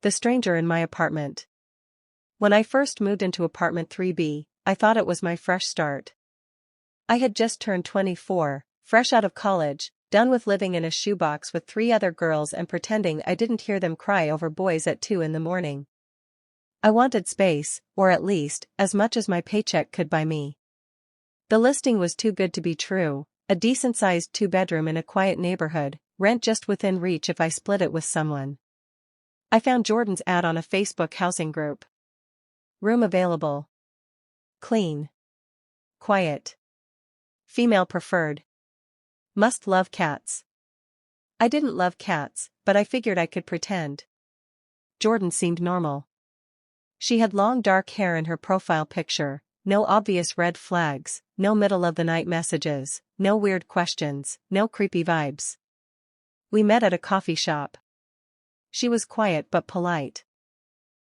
The stranger in my apartment. When I first moved into apartment 3B, I thought it was my fresh start. I had just turned 24, fresh out of college, done with living in a shoebox with 3 other girls and pretending I didn't hear them cry over boys at 2 in the morning. I wanted space, or at least, as much as my paycheck could buy me. The listing was too good to be true, a decent-sized 2-bedroom in a quiet neighborhood, rent just within reach if I split it with someone. I found Jordan's ad on a Facebook housing group. Room available. Clean. Quiet. Female preferred. Must love cats. I didn't love cats, but I figured I could pretend. Jordan seemed normal. She had long dark hair in her profile picture, no obvious red flags, no middle-of-the-night messages, no weird questions, no creepy vibes. We met at a coffee shop. She was quiet but polite.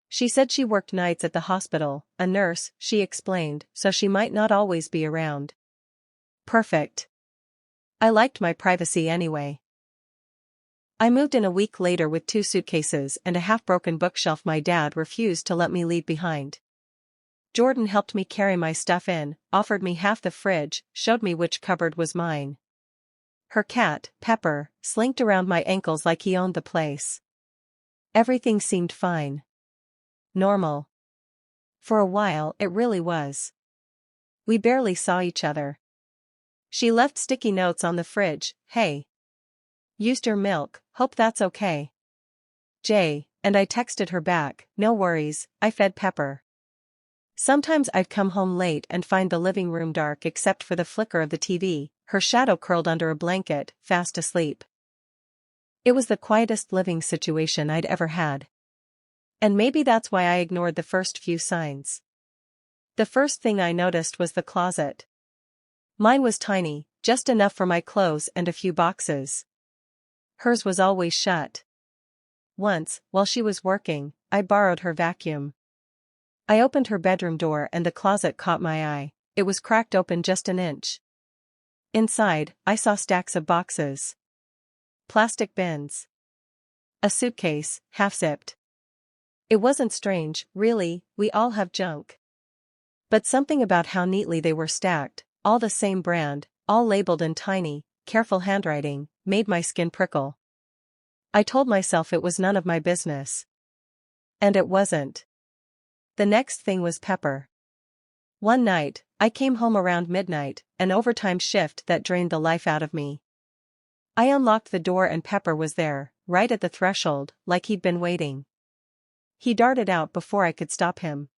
She said she worked nights at the hospital, a nurse, she explained, so she might not always be around. Perfect. I liked my privacy anyway. I moved in a week later with 2 suitcases and a half-broken bookshelf my dad refused to let me leave behind. Jordan helped me carry my stuff in, offered me half the fridge, showed me which cupboard was mine. Her cat, Pepper, slinked around my ankles like he owned the place. Everything seemed fine. Normal. For a while, it really was. We barely saw each other. She left sticky notes on the fridge, hey. Used your milk, hope that's okay. Jay, and I texted her back, no worries, I fed Pepper. Sometimes I'd come home late and find the living room dark except for the flicker of the TV, her shadow curled under a blanket, fast asleep. It was the quietest living situation I'd ever had. And maybe that's why I ignored the first few signs. The first thing I noticed was the closet. Mine was tiny, just enough for my clothes and a few boxes. Hers was always shut. Once, while she was working, I borrowed her vacuum. I opened her bedroom door and the closet caught my eye. It was cracked open just an inch. Inside, I saw stacks of boxes. Plastic bins. A suitcase, half-zipped. It wasn't strange, really, we all have junk. But something about how neatly they were stacked, all the same brand, all labeled in tiny, careful handwriting, made my skin prickle. I told myself it was none of my business. And it wasn't. The next thing was Pepper. One night, I came home around midnight, an overtime shift that drained the life out of me. I unlocked the door and Pepper was there, right at the threshold, like he'd been waiting. He darted out before I could stop him.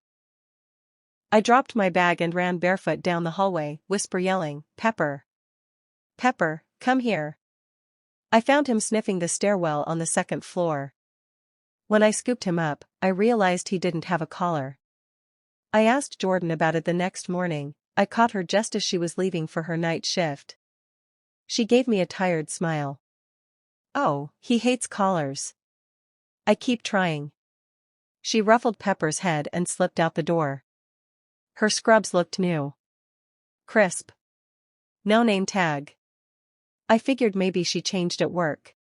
I dropped my bag and ran barefoot down the hallway, whisper yelling, Pepper. Pepper, come here. I found him sniffing the stairwell on the 2nd floor. When I scooped him up, I realized he didn't have a collar. I asked Jordan about it the next morning. I caught her just as she was leaving for her night shift. She gave me a tired smile. Oh, he hates collars. I keep trying. She ruffled Pepper's head and slipped out the door. Her scrubs looked new. Crisp. No name tag. I figured maybe she changed at work.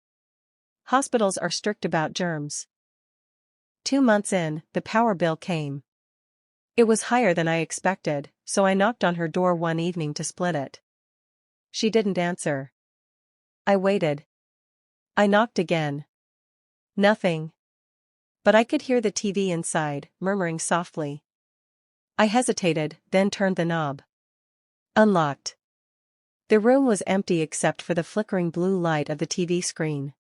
Hospitals are strict about germs. 2 months in, the power bill came. It was higher than I expected, so I knocked on her door one evening to split it. She didn't answer. I waited. I knocked again. Nothing. But I could hear the TV inside, murmuring softly. I hesitated, then turned the knob. Unlocked. The room was empty except for the flickering blue light of the TV screen.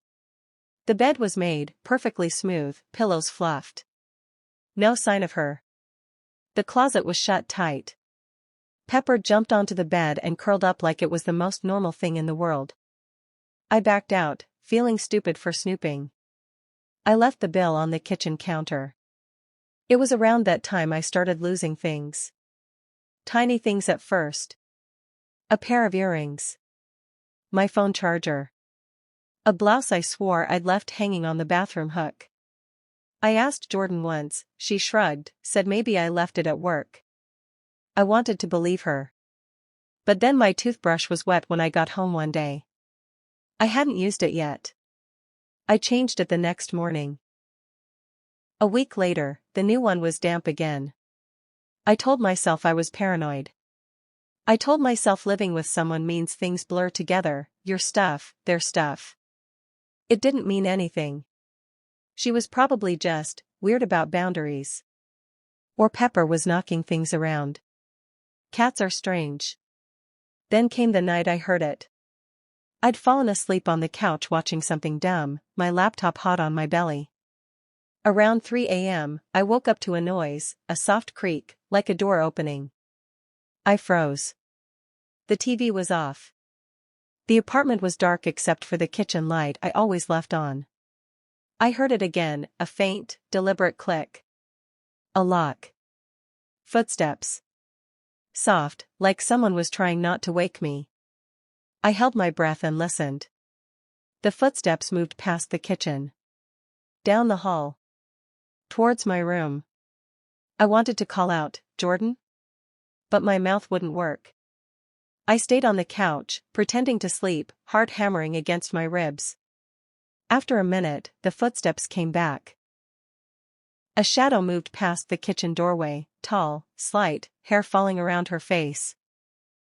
The bed was made, perfectly smooth, pillows fluffed. No sign of her. The closet was shut tight. Pepper jumped onto the bed and curled up like it was the most normal thing in the world. I backed out, feeling stupid for snooping. I left the bill on the kitchen counter. It was around that time I started losing things. Tiny things at first. A pair of earrings. My phone charger. A blouse I swore I'd left hanging on the bathroom hook. I asked Jordan once, she shrugged, said maybe I left it at work. I wanted to believe her. But then my toothbrush was wet when I got home one day. I hadn't used it yet. I changed it the next morning. A week later, the new one was damp again. I told myself I was paranoid. I told myself living with someone means things blur together, your stuff, their stuff. It didn't mean anything. She was probably just weird about boundaries. Or Pepper was knocking things around. Cats are strange. Then came the night I heard it. I'd fallen asleep on the couch watching something dumb, my laptop hot on my belly. Around 3 a.m., I woke up to a noise, a soft creak, like a door opening. I froze. The TV was off. The apartment was dark except for the kitchen light I always left on. I heard it again, a faint, deliberate click. A lock. Footsteps. Soft, like someone was trying not to wake me. I held my breath and listened. The footsteps moved past the kitchen. Down the hall. Towards my room. I wanted to call out, "Jordan?" But my mouth wouldn't work. I stayed on the couch, pretending to sleep, heart hammering against my ribs. After a minute, the footsteps came back. A shadow moved past the kitchen doorway, tall, slight, hair falling around her face.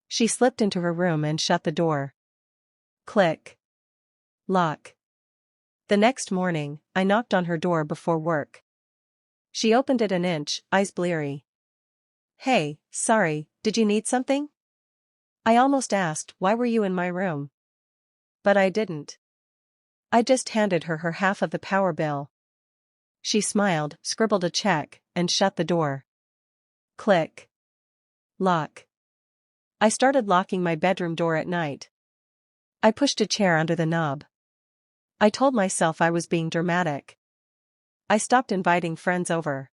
She slipped into her room and shut the door. Click. Lock. The next morning, I knocked on her door before work. She opened it an inch, eyes bleary. "Hey, sorry, did you need something?" I almost asked, "Why were you in my room?" But I didn't. I just handed her half of the power bill. She smiled, scribbled a check, and shut the door. Click. Lock. I started locking my bedroom door at night. I pushed a chair under the knob. I told myself I was being dramatic. I stopped inviting friends over.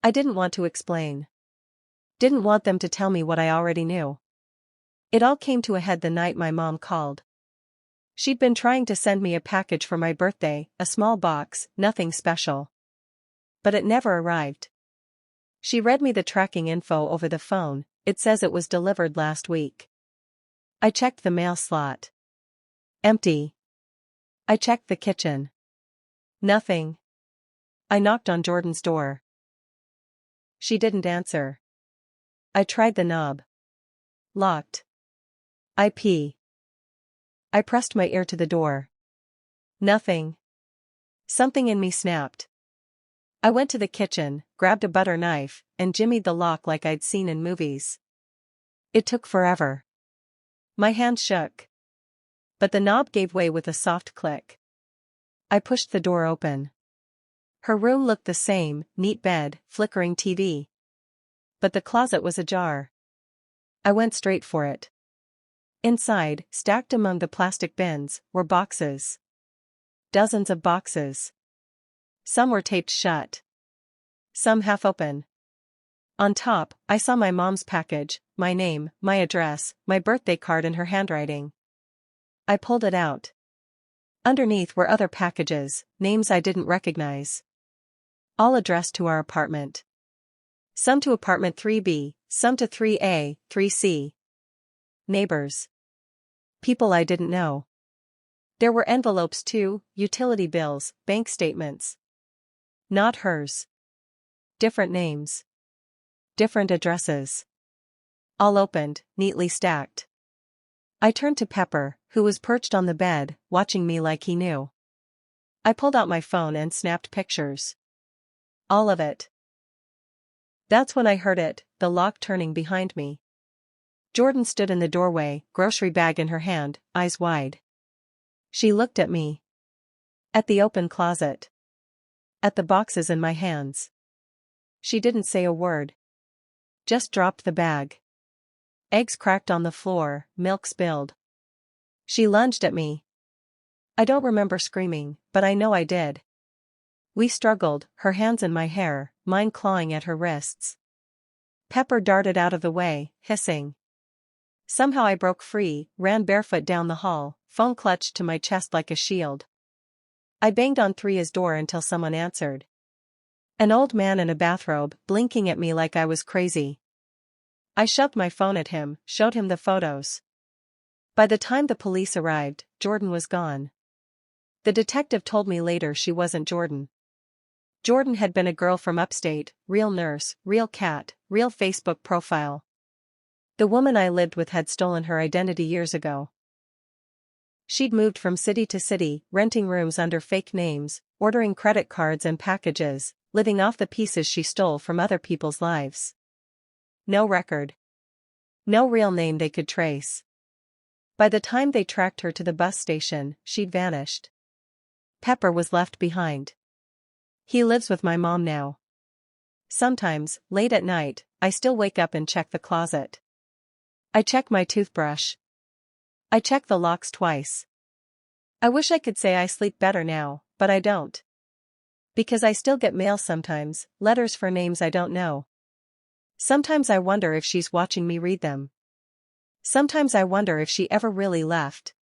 I didn't want to explain. Didn't want them to tell me what I already knew. It all came to a head the night my mom called. She'd been trying to send me a package for my birthday, a small box, nothing special. But it never arrived. She read me the tracking info over the phone. It says it was delivered last week. I checked the mail slot. Empty. I checked the kitchen. Nothing. I knocked on Jordan's door. She didn't answer. I tried the knob. Locked. IP. I pressed my ear to the door. Nothing. Something in me snapped. I went to the kitchen, grabbed a butter knife, and jimmied the lock like I'd seen in movies. It took forever. My hand shook. But the knob gave way with a soft click. I pushed the door open. Her room looked the same, neat bed, flickering TV. But the closet was ajar. I went straight for it. Inside, stacked among the plastic bins, were boxes. Dozens of boxes. Some were taped shut. Some half open. On top, I saw my mom's package, my name, my address, my birthday card in her handwriting. I pulled it out. Underneath were other packages, names I didn't recognize. All addressed to our apartment. Some to apartment 3B, some to 3A, 3C. Neighbors. People I didn't know. There were envelopes too, utility bills, bank statements. Not hers. Different names. Different addresses. All opened, neatly stacked. I turned to Pepper, who was perched on the bed, watching me like he knew. I pulled out my phone and snapped pictures. All of it. That's when I heard it, the lock turning behind me. Jordan stood in the doorway, grocery bag in her hand, eyes wide. She looked at me. At the open closet. At the boxes in my hands. She didn't say a word. Just dropped the bag. Eggs cracked on the floor, milk spilled. She lunged at me. I don't remember screaming, but I know I did. We struggled, her hands in my hair, mine clawing at her wrists. Pepper darted out of the way, hissing. Somehow I broke free, ran barefoot down the hall, phone clutched to my chest like a shield. I banged on 3A's door until someone answered. An old man in a bathrobe, blinking at me like I was crazy. I shoved my phone at him, showed him the photos. By the time the police arrived, Jordan was gone. The detective told me later she wasn't Jordan. Jordan had been a girl from upstate, real nurse, real cat, real Facebook profile. The woman I lived with had stolen her identity years ago. She'd moved from city to city, renting rooms under fake names, ordering credit cards and packages, living off the pieces she stole from other people's lives. No record. No real name they could trace. By the time they tracked her to the bus station, she'd vanished. Pepper was left behind. He lives with my mom now. Sometimes, late at night, I still wake up and check the closet. I check my toothbrush. I check the locks twice. I wish I could say I sleep better now, but I don't. Because I still get mail sometimes, letters for names I don't know. Sometimes I wonder if she's watching me read them. Sometimes I wonder if she ever really left.